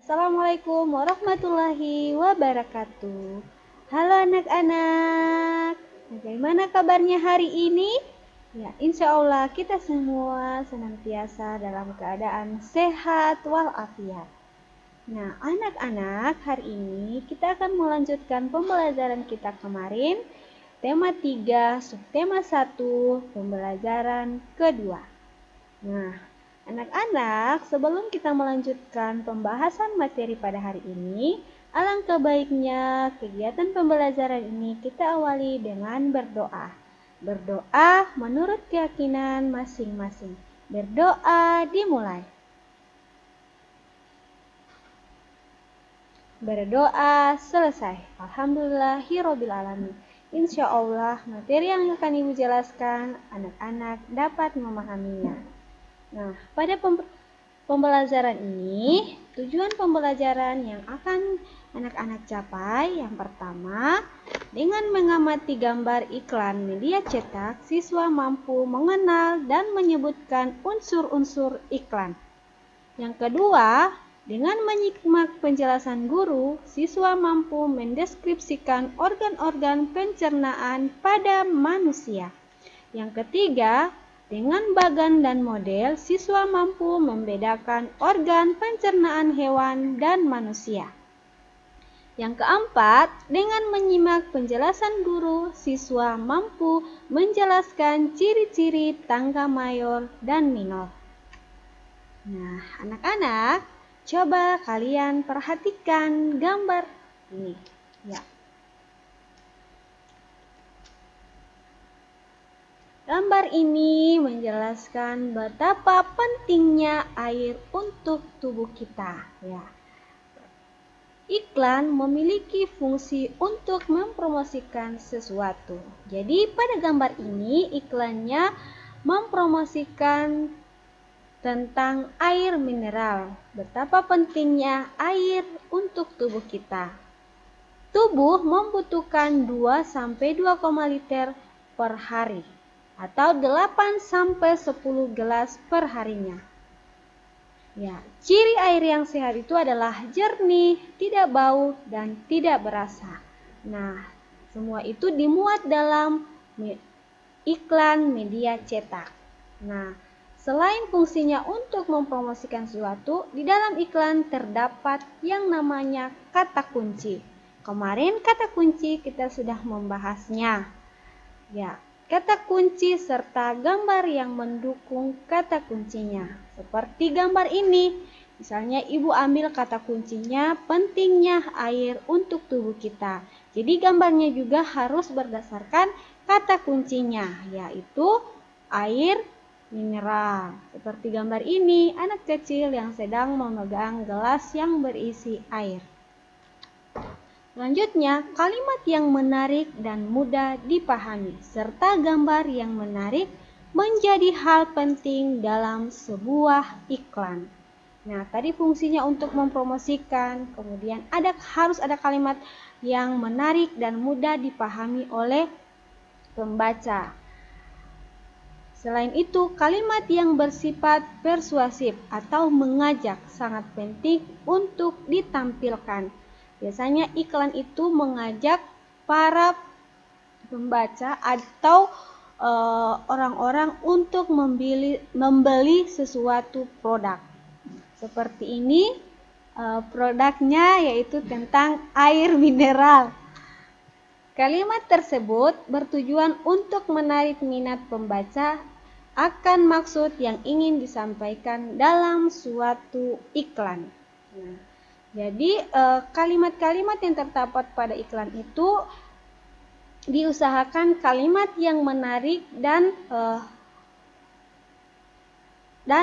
Assalamualaikum warahmatullahi wabarakatuh. Halo anak-anak, bagaimana kabarnya hari ini? Ya, insya Allah kita semua senantiasa dalam keadaan sehat walafiat. Nah, anak-anak, hari ini kita akan melanjutkan pembelajaran kita kemarin, tema 3, subtema 1, pembelajaran kedua. Nah, anak-anak, sebelum kita melanjutkan pembahasan materi pada hari ini, alangkah baiknya kegiatan pembelajaran ini kita awali dengan berdoa. Berdoa menurut keyakinan masing-masing. Berdoa dimulai. Berdoa selesai. Alhamdulillahirobbilalamin. Insya Allah materi yang akan Ibu jelaskan anak-anak dapat memahaminya. Nah, pada pembelajaran ini, tujuan pembelajaran yang akan anak-anak capai yang pertama, dengan mengamati gambar iklan media cetak, siswa mampu mengenal dan menyebutkan unsur-unsur iklan. Yang kedua, dengan menyimak penjelasan guru, siswa mampu mendeskripsikan organ-organ pencernaan pada manusia. Yang ketiga, dengan bagan dan model, siswa mampu membedakan organ pencernaan hewan dan manusia. Yang keempat, dengan menyimak penjelasan guru, siswa mampu menjelaskan ciri-ciri tangga mayor dan minor. Nah, anak-anak, coba kalian perhatikan gambar ini. Ya. Gambar ini menjelaskan betapa pentingnya air untuk tubuh kita. Ya. Iklan memiliki fungsi untuk mempromosikan sesuatu. Jadi pada gambar ini iklannya mempromosikan tentang air mineral. Betapa pentingnya air untuk tubuh kita. Tubuh membutuhkan 2-2,5 liter per hari, atau 8-10 gelas per harinya. Ya, ciri air yang sehat itu adalah jernih, tidak bau, dan tidak berasa. Nah, semua itu dimuat dalam iklan media cetak. Nah, selain fungsinya untuk mempromosikan sesuatu, di dalam iklan terdapat yang namanya kata kunci. Kemarin kata kunci kita sudah membahasnya. Ya, kata kunci serta gambar yang mendukung kata kuncinya. Seperti gambar ini. Misalnya Ibu ambil kata kuncinya pentingnya air untuk tubuh kita. Jadi gambarnya juga harus berdasarkan kata kuncinya, yaitu air mineral. Seperti gambar ini, anak kecil yang sedang memegang gelas yang berisi air. Selanjutnya, kalimat yang menarik dan mudah dipahami, serta gambar yang menarik menjadi hal penting dalam sebuah iklan. Nah, tadi fungsinya untuk mempromosikan, kemudian harus ada kalimat yang menarik dan mudah dipahami oleh pembaca. Selain itu, kalimat yang bersifat persuasif atau mengajak sangat penting untuk ditampilkan. Biasanya iklan itu mengajak para pembaca atau orang-orang untuk membeli sesuatu produk. Seperti ini produknya yaitu tentang air mineral. Kalimat tersebut bertujuan untuk menarik minat pembaca akan maksud yang ingin disampaikan dalam suatu iklan. Nah, jadi kalimat-kalimat yang terdapat pada iklan itu diusahakan kalimat yang menarik dan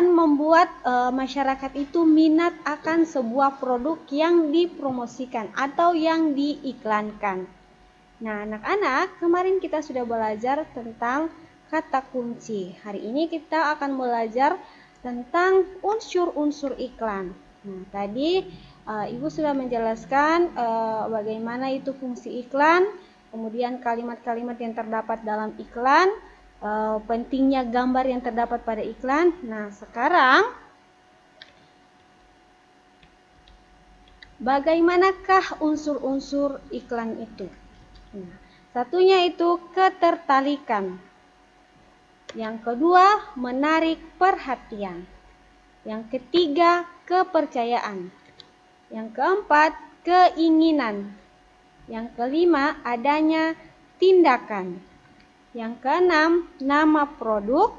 membuat masyarakat itu minat akan sebuah produk yang dipromosikan atau yang diiklankan. Nah, anak-anak, kemarin kita sudah belajar tentang kata kunci. Hari ini kita akan belajar tentang unsur-unsur iklan. Nah, tadi Ibu sudah menjelaskan bagaimana itu fungsi iklan, kemudian kalimat-kalimat yang terdapat dalam iklan, pentingnya gambar yang terdapat pada iklan. Nah, sekarang bagaimanakah unsur-unsur iklan itu? Nah, satunya itu ketertarikan. Yang kedua, menarik perhatian. Yang ketiga, kepercayaan. Yang keempat, keinginan. Yang kelima, adanya tindakan. Yang keenam, nama produk.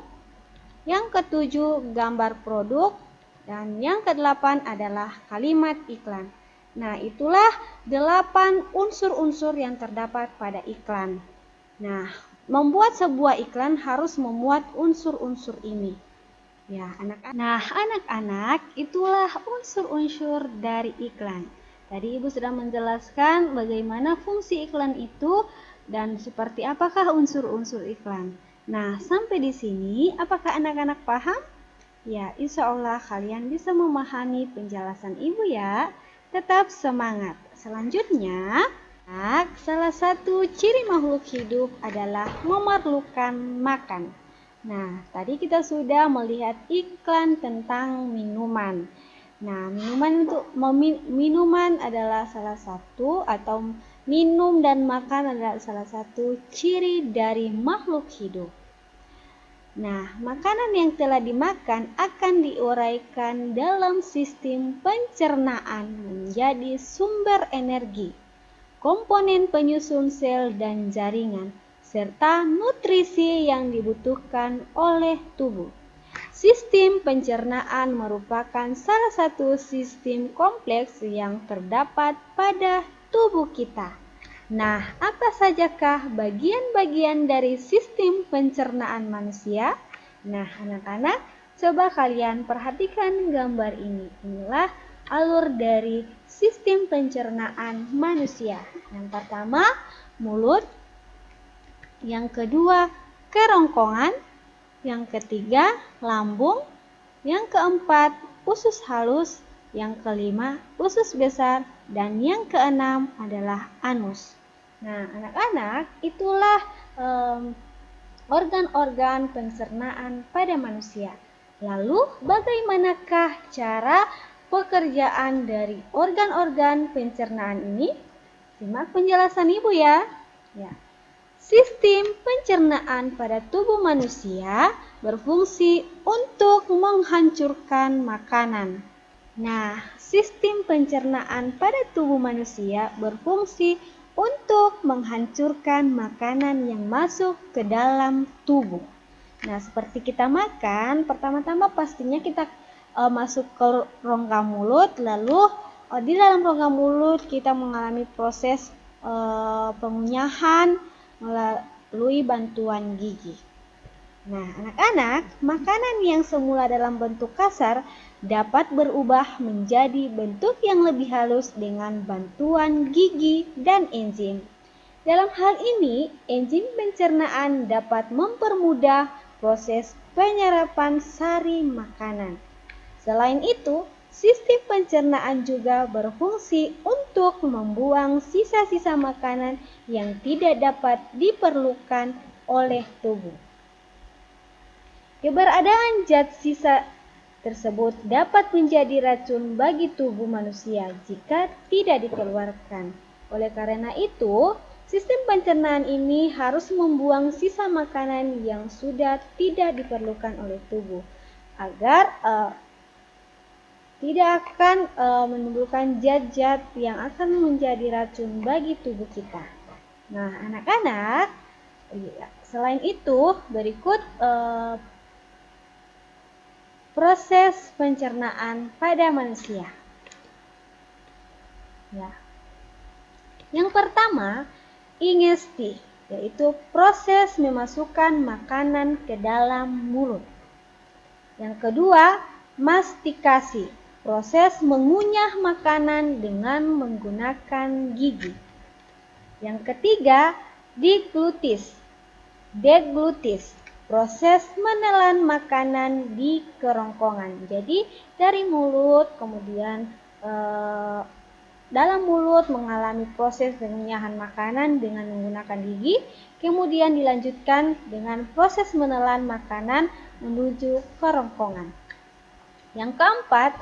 Yang ketujuh, gambar produk. Dan yang kedelapan adalah kalimat iklan. Nah, itulah 8 unsur-unsur yang terdapat pada iklan. Nah, membuat sebuah iklan harus memuat unsur-unsur ini. Ya, anak-anak. Nah, anak-anak, itulah unsur-unsur dari iklan. Tadi Ibu sudah menjelaskan bagaimana fungsi iklan itu dan seperti apakah unsur-unsur iklan. Nah, sampai di sini apakah anak-anak paham? Ya, insya Allah kalian bisa memahami penjelasan Ibu ya. Tetap semangat. Selanjutnya, salah satu ciri makhluk hidup adalah memerlukan makan. Nah, tadi kita sudah melihat iklan tentang minuman. Nah, minuman adalah salah satu, atau minum dan makan adalah salah satu ciri dari makhluk hidup. Nah, makanan yang telah dimakan akan diuraikan dalam sistem pencernaan menjadi sumber energi, komponen penyusun sel dan jaringan, serta nutrisi yang dibutuhkan oleh tubuh. Sistem pencernaan merupakan salah satu sistem kompleks yang terdapat pada tubuh kita. Nah, apa sajakah bagian-bagian dari sistem pencernaan manusia? Nah, anak-anak, coba kalian perhatikan gambar ini. Inilah alur dari sistem pencernaan manusia. Yang pertama, mulut. Yang kedua, kerongkongan. Yang ketiga, lambung. Yang keempat, usus halus. Yang kelima, usus besar. Dan yang keenam adalah anus. Nah, anak-anak, itulah organ-organ pencernaan pada manusia. Lalu, bagaimanakah cara pekerjaan dari organ-organ pencernaan ini? Simak penjelasan Ibu ya. Sistem pencernaan pada tubuh manusia berfungsi untuk menghancurkan makanan. Nah, sistem pencernaan pada tubuh manusia berfungsi untuk menghancurkan makanan yang masuk ke dalam tubuh. Nah, seperti kita makan, pertama-tama pastinya kita masuk ke rongga mulut, lalu di dalam rongga mulut kita mengalami proses pengunyahan melalui bantuan gigi. Nah, anak-anak, makanan yang semula dalam bentuk kasar dapat berubah menjadi bentuk yang lebih halus dengan bantuan gigi dan enzim. Dalam hal ini, enzim pencernaan dapat mempermudah proses penyerapan sari makanan. Selain itu, sistem pencernaan juga berfungsi untuk membuang sisa-sisa makanan yang tidak dapat diperlukan oleh tubuh. Keberadaan zat sisa tersebut dapat menjadi racun bagi tubuh manusia jika tidak dikeluarkan. Oleh karena itu, sistem pencernaan ini harus membuang sisa makanan yang sudah tidak diperlukan oleh tubuh agar tidak akan menimbulkan zat-zat yang akan menjadi racun bagi tubuh kita. Nah, anak-anak, selain itu berikut proses pencernaan pada manusia. Yang pertama, ingesti, yaitu proses memasukkan makanan ke dalam mulut. Yang kedua, mastikasi, proses mengunyah makanan dengan menggunakan gigi. Yang ketiga, deglutis, proses menelan makanan di kerongkongan. Jadi dari mulut, kemudian dalam mulut mengalami proses pengunyahan makanan dengan menggunakan gigi, kemudian dilanjutkan dengan proses menelan makanan menuju kerongkongan. Yang keempat,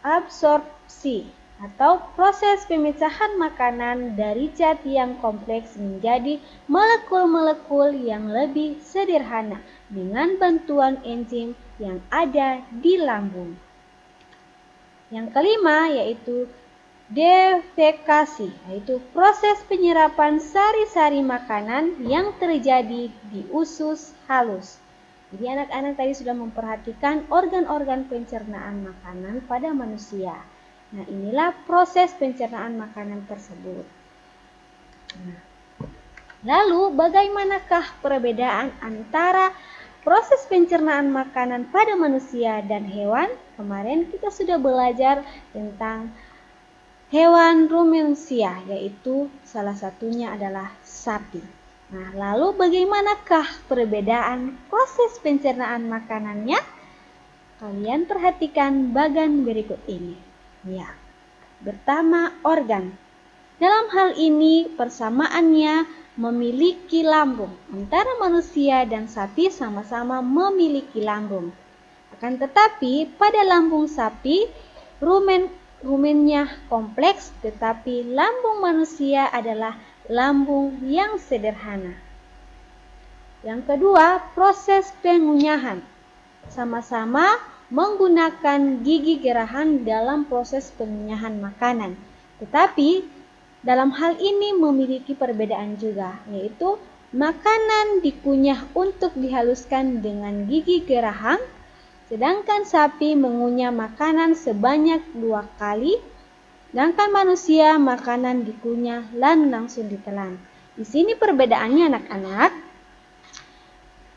absorpsi atau proses pemecahan makanan dari zat yang kompleks menjadi molekul-molekul yang lebih sederhana dengan bantuan enzim yang ada di lambung. Yang kelima yaitu defekasi, yaitu proses penyerapan sari-sari makanan yang terjadi di usus halus. Jadi anak-anak tadi sudah memperhatikan organ-organ pencernaan makanan pada manusia. Nah, inilah proses pencernaan makanan tersebut. Nah, lalu bagaimanakah perbedaan antara proses pencernaan makanan pada manusia dan hewan? Kemarin kita sudah belajar tentang hewan rumensia, yaitu salah satunya adalah sapi. Nah, lalu bagaimanakah perbedaan proses pencernaan makanannya? Kalian perhatikan bagan berikut ini. Ya, pertama organ. Dalam hal ini persamaannya memiliki lambung. Antara manusia dan sapi sama-sama memiliki lambung. Akan tetapi pada lambung sapi, rumennya kompleks, tetapi lambung manusia adalah lambung yang sederhana. Yang kedua, proses pengunyahan. Sama-sama menggunakan gigi gerahan dalam proses pengunyahan makanan. Tetapi dalam hal ini memiliki perbedaan juga, yaitu makanan dikunyah untuk dihaluskan dengan gigi geraham, sedangkan sapi mengunyah makanan sebanyak 2 kali, sedangkan manusia makanan dikunyah dan langsung ditelan. Di sini perbedaannya anak-anak.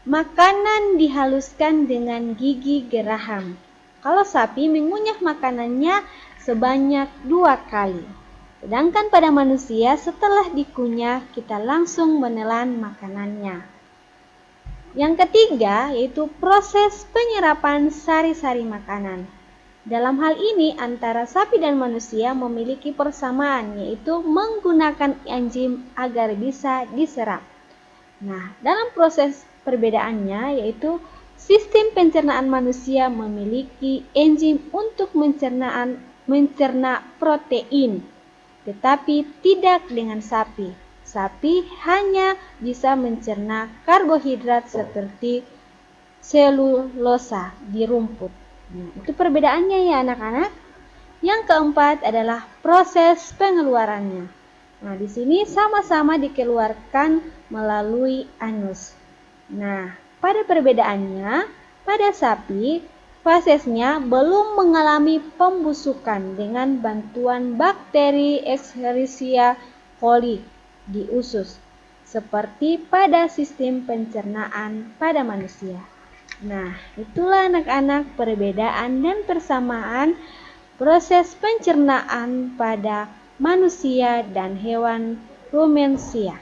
Makanan dihaluskan dengan gigi geraham. Kalau sapi mengunyah makanannya sebanyak 2 kali. Sedangkan pada manusia setelah dikunyah kita langsung menelan makanannya. Yang ketiga yaitu proses penyerapan sari-sari makanan. Dalam hal ini antara sapi dan manusia memiliki persamaan, yaitu menggunakan enzim agar bisa diserap. Nah, dalam proses perbedaannya yaitu sistem pencernaan manusia memiliki enzim untuk mencerna protein, tetapi tidak dengan sapi. Sapi hanya bisa mencerna karbohidrat seperti selulosa di rumput. Nah, itu perbedaannya ya anak-anak. Yang keempat adalah proses pengeluarannya. Nah, di sini sama-sama dikeluarkan melalui anus. Nah, pada perbedaannya, pada sapi, fasesnya belum mengalami pembusukan dengan bantuan bakteri Escherichia coli di usus, seperti pada sistem pencernaan pada manusia. Nah, itulah anak-anak perbedaan dan persamaan proses pencernaan pada manusia dan hewan rumensia.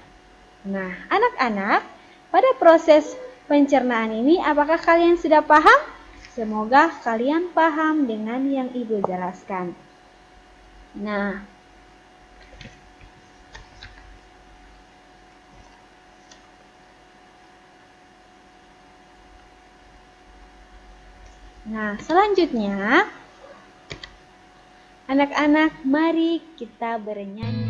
Nah, anak-anak, pada proses pencernaan ini apakah kalian sudah paham? Semoga kalian paham dengan yang Ibu jelaskan. Nah, selanjutnya, anak-anak, mari kita bernyanyi.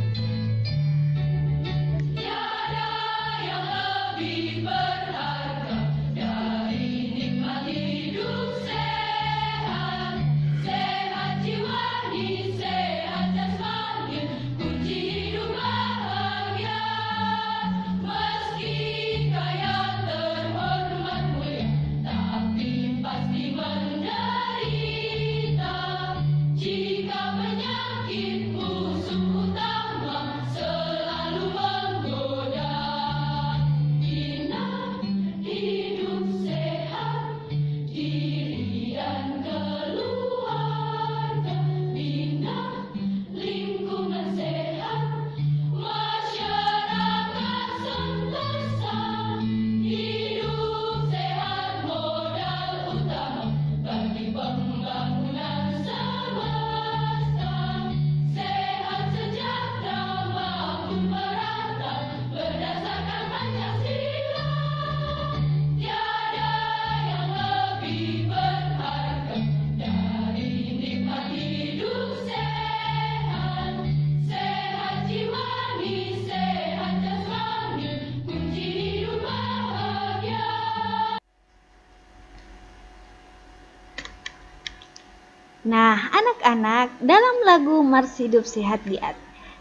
Nah, anak-anak, dalam lagu Mars Hidup Sehat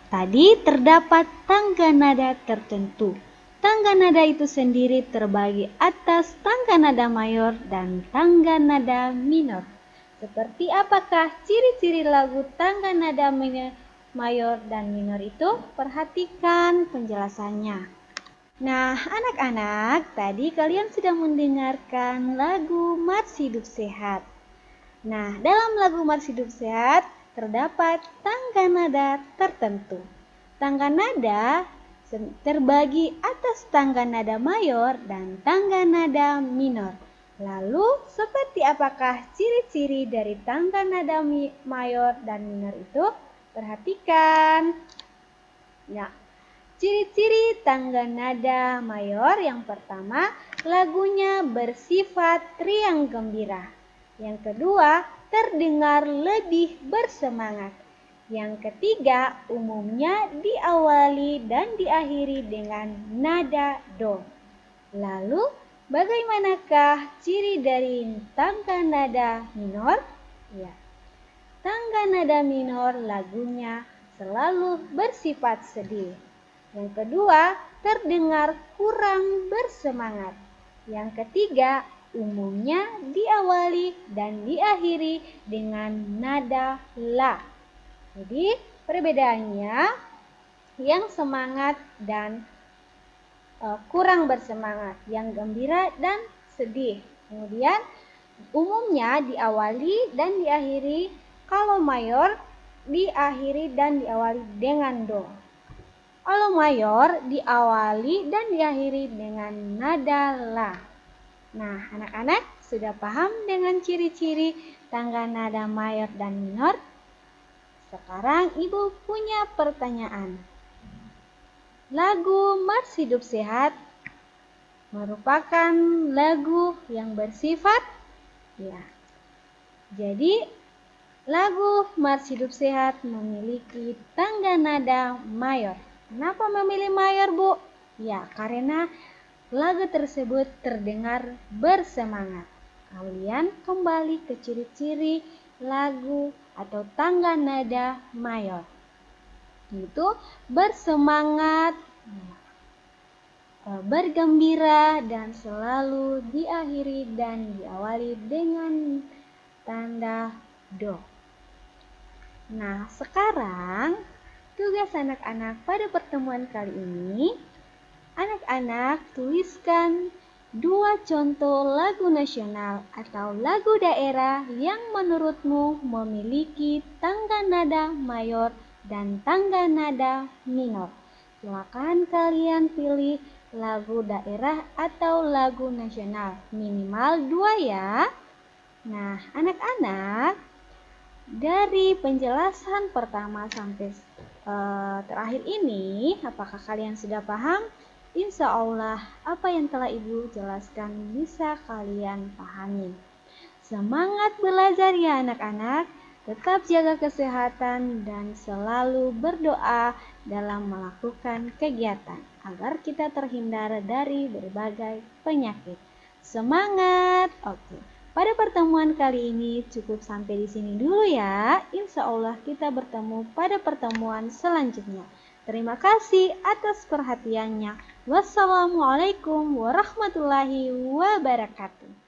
tadi terdapat tangga nada tertentu. Tangga nada itu sendiri terbagi atas tangga nada mayor dan tangga nada minor. Seperti apakah ciri-ciri lagu tangga nada mayor dan minor itu? Perhatikan penjelasannya. Nah, anak-anak, tadi kalian sudah mendengarkan lagu Mars Hidup Sehat. Nah, dalam lagu Mars Hidup Sehat terdapat tangga nada tertentu. Tangga nada terbagi atas tangga nada mayor dan tangga nada minor. Lalu, seperti apakah ciri-ciri dari tangga nada mayor dan minor itu? Perhatikan. Ya, ciri-ciri tangga nada mayor yang pertama, lagunya bersifat riang gembira. Yang kedua, terdengar lebih bersemangat. Yang ketiga, umumnya diawali dan diakhiri dengan nada do. Lalu, bagaimanakah ciri dari tangga nada minor? Ya, tangga nada minor lagunya selalu bersifat sedih. Yang kedua, terdengar kurang bersemangat. Yang ketiga, umumnya diawali dan diakhiri dengan nada la. Jadi, perbedaannya yang semangat dan kurang bersemangat, yang gembira dan sedih. Kemudian, umumnya diawali dan diakhiri, kalau mayor diakhiri dan diawali dengan do. Kalau mayor diawali dan diakhiri dengan nada la. Nah, anak-anak sudah paham dengan ciri-ciri tangga nada mayor dan minor? Sekarang Ibu punya pertanyaan. Lagu Mars Hidup Sehat merupakan lagu yang bersifat ya. Jadi, lagu Mars Hidup Sehat memiliki tangga nada mayor. Kenapa memilih mayor, Bu? Ya, karena lagu tersebut terdengar bersemangat. Kalian kembali ke ciri-ciri lagu atau tangga nada mayor. Itu bersemangat, bergembira, dan selalu diakhiri dan diawali dengan tanda do. Nah, sekarang tugas anak-anak pada pertemuan kali ini, anak-anak tuliskan 2 contoh lagu nasional atau lagu daerah yang menurutmu memiliki tangga nada mayor dan tangga nada minor. Silakan kalian pilih lagu daerah atau lagu nasional, minimal 2 ya. Nah, anak-anak, dari penjelasan pertama sampai terakhir ini, apakah kalian sudah paham? Insya Allah, apa yang telah Ibu jelaskan bisa kalian pahami. Semangat belajar ya anak-anak, tetap jaga kesehatan dan selalu berdoa dalam melakukan kegiatan agar kita terhindar dari berbagai penyakit. Semangat! Oke. Pada pertemuan kali ini cukup sampai di sini dulu ya. Insya Allah kita bertemu pada pertemuan selanjutnya. Terima kasih atas perhatiannya. Wassalamualaikum warahmatullahi wabarakatuh.